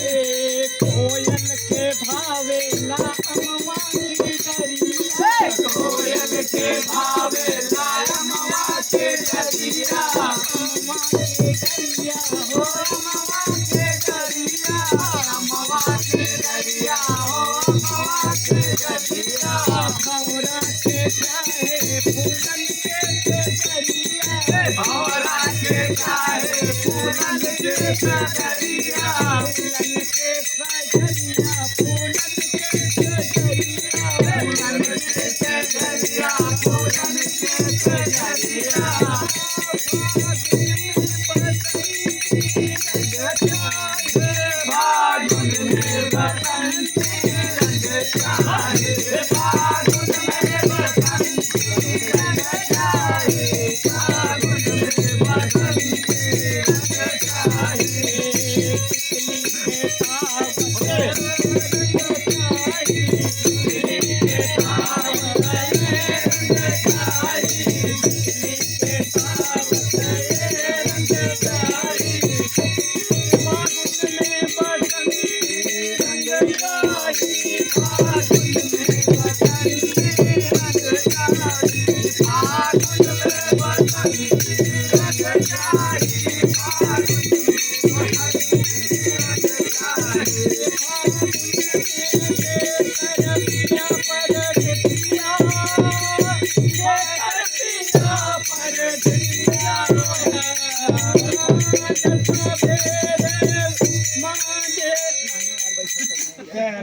कोयल के भावेला अमवा की डरिया कोयल के भावेला अमवा के डरिया अमवा के डरिया हो अमवा के डरिया अमवा के डरिया हो अमवा के डरिया भौरा के चाहे फूलन के डरिया भौरा के चाहे फूलन के डरिया फूलन के सजरिया फूलन के सजरिया फूलन के डरिया फूलन के डरिया फागुन में बसंती रंग चाहे फागुन में बसंती रंग चाहे फागुन में बसंती रंग चाहे